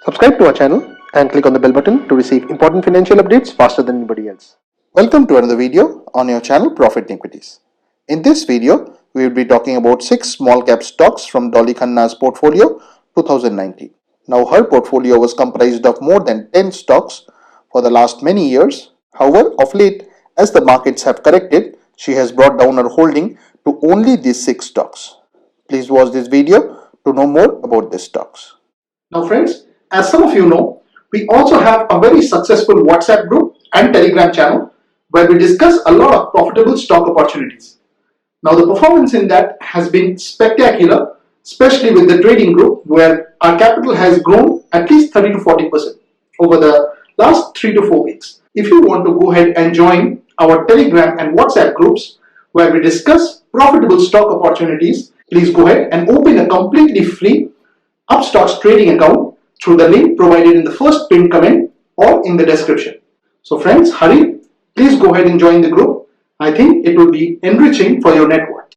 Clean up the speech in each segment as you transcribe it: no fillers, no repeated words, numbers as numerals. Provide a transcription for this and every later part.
Subscribe to our channel and click on the bell button to receive important financial updates faster than anybody else. Welcome to another video on your channel Profit Equities. In this video, we will be talking about 6 small cap stocks from Dolly Khanna's portfolio 2019. Now her portfolio was comprised of more than 10 stocks for the last many years. However, of late, as the markets have corrected, she has brought down her holding to only these 6 stocks. Please watch this video to know more about these stocks. Now friends, as some of you know, we also have a very successful WhatsApp group and Telegram channel where we discuss a lot of profitable stock opportunities. Now the performance in that has been spectacular, especially with the trading group where our capital has grown at least 30 to 40% over the last 3 to 4 weeks. If you want to go ahead and join our Telegram and WhatsApp groups where we discuss profitable stock opportunities, please go ahead and open a completely free Upstocks trading account through the link provided in the first pinned comment or in the description. So friends, hurry, please go ahead and join the group. I think it will be enriching for your net worth.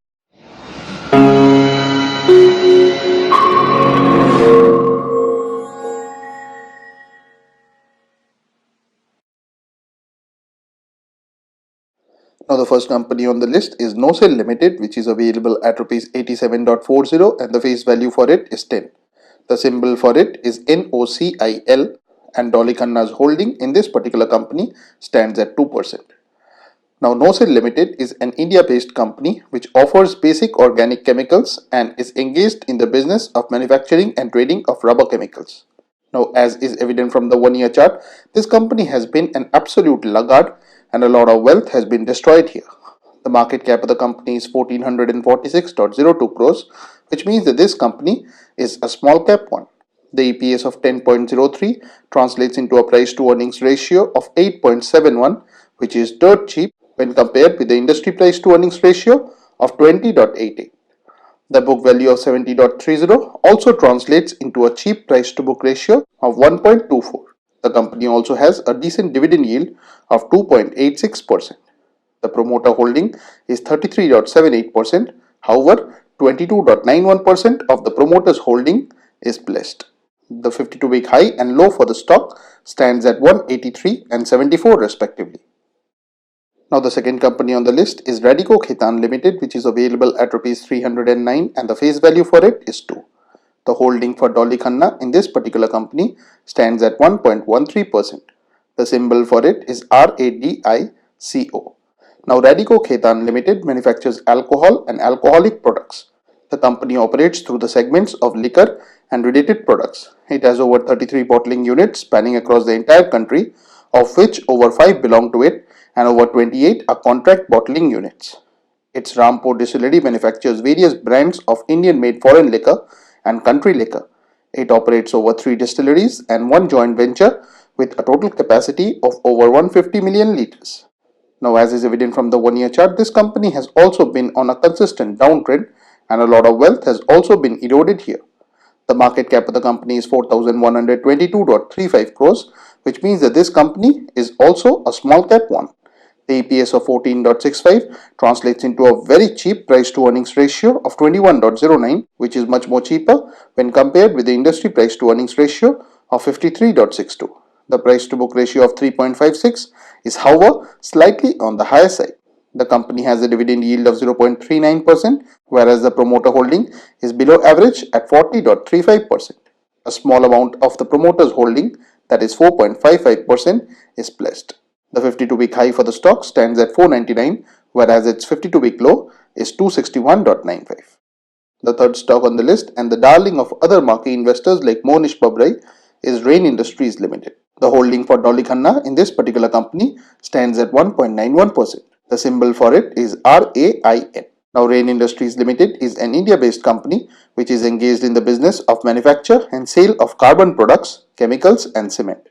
Now the first company on the list is NOSCOPE Limited, which is available at Rs 87.40 and the face value for it is 10. The symbol for it is NOCIL and Dolly Khanna's holding in this particular company stands at 2%. Now NOSCOPE Limited is an India-based company which offers basic organic chemicals and is engaged in the business of manufacturing and trading of rubber chemicals. Now, as is evident from the 1-year chart, this company has been an absolute laggard and a lot of wealth has been destroyed here. The market cap of the company is 1446.02 crores, which means that this company is a small cap one. The EPS of 10.03 translates into a price to earnings ratio of 8.71, which is dirt cheap when compared with the industry price to earnings ratio of 20.88. The book value of 70.30 also translates into a cheap price to book ratio of 1.24. The company also has a decent dividend yield of 2.86%. The promoter holding is 33.78%. However, 22.91% of the promoter's holding is pledged. The 52-week high and low for the stock stands at 183 and 74 respectively. Now the second company on the list is Agro Limited, which is available at Rs 309 and the face value for it is 2. The holding for Dolly Khanna in this particular company stands at 1.13%. The symbol for it is RADICO. Now Agro Limited manufactures alcohol and alcoholic products. The company operates through the segments of liquor and related products. It has over 33 bottling units spanning across the entire country, of which over 5 belong to it and over 28 are contract bottling units. Its Rampur distillery manufactures various brands of Indian-made foreign liquor and country liquor. It operates over 3 distilleries and 1 joint venture with a total capacity of over 150 million litres. Now, as is evident from the 1-year chart, this company has also been on a consistent downtrend and a lot of wealth has also been eroded here. The market cap of the company is 4,122.35 crores, which means that this company is also a small cap one. The EPS of 14.65 translates into a very cheap price to earnings ratio of 21.09, which is much more cheaper when compared with the industry price to earnings ratio of 53.62. The price to book ratio of 3.56 is, however, slightly on the higher side. The company has a dividend yield of 0.39%, whereas the promoter holding is below average at 40.35%. A small amount of the promoter's holding, that is 4.55%, is pledged. The 52-week high for the stock stands at 499, whereas its 52-week low is 261.95. The third stock on the list and the darling of other marquee investors like Monish Babrai is REINE Industries Limited. The holding for Dolly Khanna in this particular company stands at 1.91%. The symbol for it is RAIN. Now REINE Industries Limited is an India-based company which is engaged in the business of manufacture and sale of carbon products, chemicals and cement.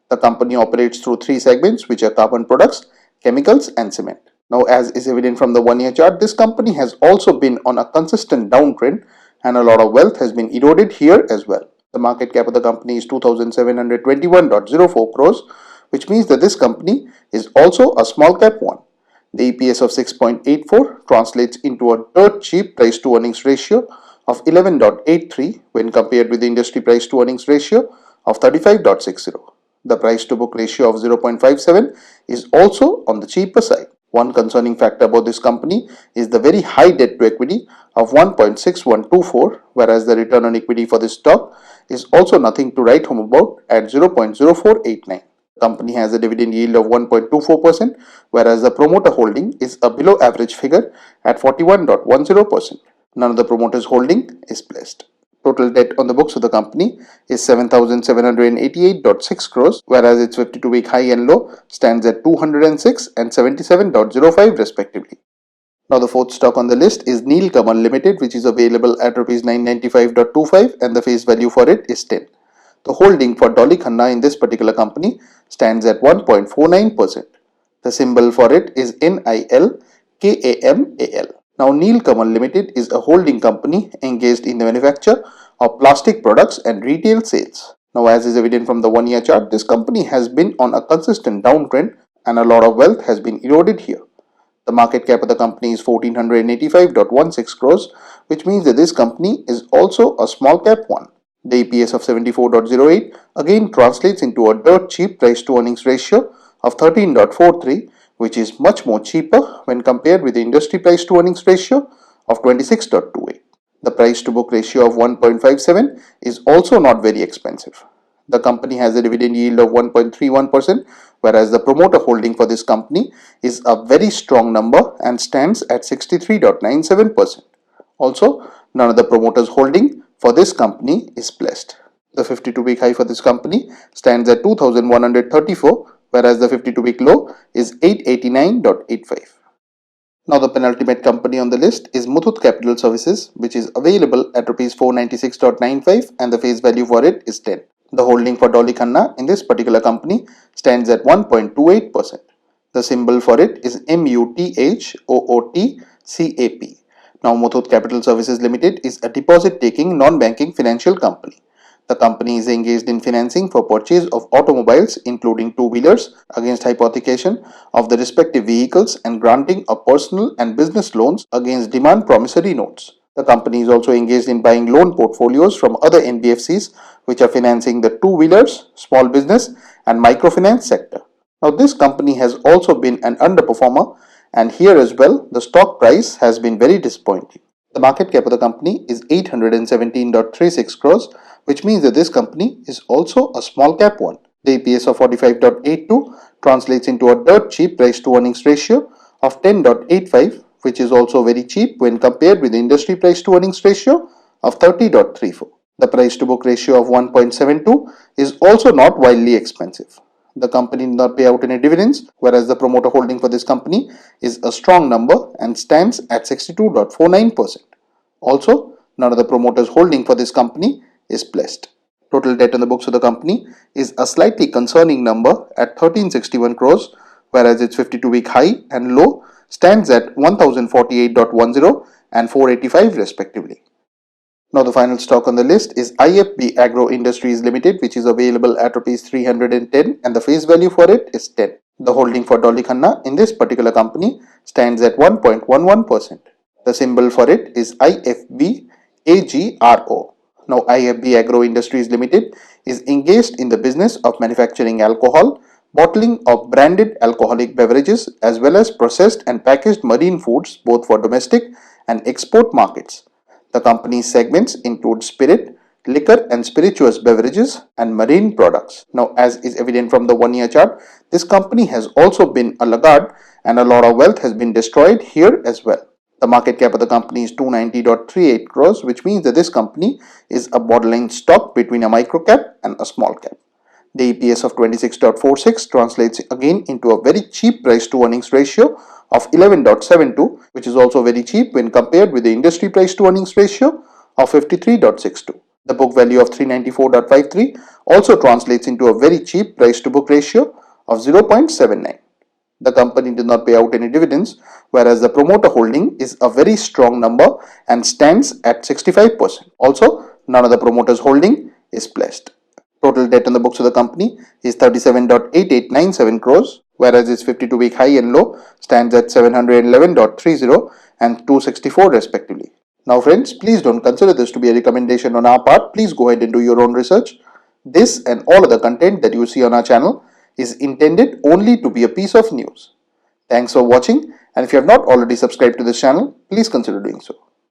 The company operates through 3 segments which are carbon products, chemicals and cement. Now, as is evident from the 1-year chart, this company has also been on a consistent downtrend and a lot of wealth has been eroded here as well. The market cap of the company is 2,721.04 crores, which means that this company is also a small cap one. The EPS of 6.84 translates into a dirt cheap price to earnings ratio of 11.83 when compared with the industry price to earnings ratio of 35.60. The price to book ratio of 0.57 is also on the cheaper side. One concerning factor about this company is the very high debt to equity of 1.6124, whereas the return on equity for this stock is also nothing to write home about at 0.0489. The company has a dividend yield of 1.24%, whereas the promoter holding is a below average figure at 41.10%. None of the promoters' holding is pledged. Total debt on the books of the company is 7,788.6 crores, whereas its 52-week high and low stands at 206 and 77.05 respectively. Now the fourth stock on the list is NOSCOPE Limited, which is available at Rs 995.25 and the face value for it is 10. The holding for Dolly Khanna in this particular company stands at 1.49%. The symbol for it is NILKAMAL. Now NOSCOPE Limited is a holding company engaged in the manufacture of plastic products and retail sales. Now, as is evident from the 1-year chart, this company has been on a consistent downtrend and a lot of wealth has been eroded here. The market cap of the company is 1485.16 crores, which means that this company is also a small cap one. The EPS of 74.08 again translates into a dirt cheap price to earnings ratio of 13.43, which is much more cheaper when compared with the industry price to earnings ratio of 26.28. The price to book ratio of 1.57 is also not very expensive. The company has a dividend yield of 1.31%, whereas the promoter holding for this company is a very strong number and stands at 63.97%. Also, none of the promoters' holding for this company is pledged. The 52-week high for this company stands at 2,134, whereas the 52-week low is 889.85. Now the penultimate company on the list is Muthoot Capital Services, which is available at Rs 496.95 and the face value for it is 10. The holding for Dolly Khanna in this particular company stands at 1.28%. The symbol for it is MUTHOOTCAP. Now Muthoot Capital Services Limited is a deposit-taking non-banking financial company. The company is engaged in financing for purchase of automobiles including two-wheelers against hypothecation of the respective vehicles and granting of personal and business loans against demand promissory notes. The company is also engaged in buying loan portfolios from other NBFCs which are financing the two-wheelers, small business and microfinance sector. Now this company has also been an underperformer and here as well the stock price has been very disappointing. The market cap of the company is 817.36 crores, which means that this company is also a small cap one. The EPS of 45.82 translates into a dirt cheap price to earnings ratio of 10.85, which is also very cheap when compared with the industry price to earnings ratio of 30.34. The price to book ratio of 1.72 is also not wildly expensive. The company did not pay out any dividends, whereas the promoter holding for this company is a strong number and stands at 62.49%. Also, none of the promoters holding for this company is pledged. Total debt on the books of the company is a slightly concerning number at 1361 crores, whereas its 52-week high and low stands at 1048.10 and 485 respectively. Now the final stock on the list is IFB Agro Industries Limited, which is available at Rs 310 and the face value for it is 10. The holding for Dolly Khanna in this particular company stands at 1.11%. The symbol for it is IFB AGRO. Now IFB Agro Industries Limited is engaged in the business of manufacturing alcohol, bottling of branded alcoholic beverages as well as processed and packaged marine foods both for domestic and export markets. The company's segments include spirit, liquor and spirituous beverages and marine products. Now, as is evident from the 1-year chart, this company has also been a laggard and a lot of wealth has been destroyed here as well. The market cap of the company is 290.38 crores, which means that this company is a borderline stock between a micro cap and a small cap. The EPS of 26.46 translates again into a very cheap price to earnings ratio of 11.72, which is also very cheap when compared with the industry price to earnings ratio of 53.62. The book value of 394.53 also translates into a very cheap price to book ratio of 0.79. The company did not pay out any dividends, whereas the promoter holding is a very strong number and stands at 65%. Also, none of the promoters holding is pledged. Total debt on the books of the company is 37.8897 crores, whereas its 52-week high and low stands at 711.30 and 264 respectively. Now friends, please don't consider this to be a recommendation on our part. Please go ahead and do your own research. This and all other content that you see on our channel is intended only to be a piece of news. Thanks for watching, and if you have not already subscribed to this channel, please consider doing so.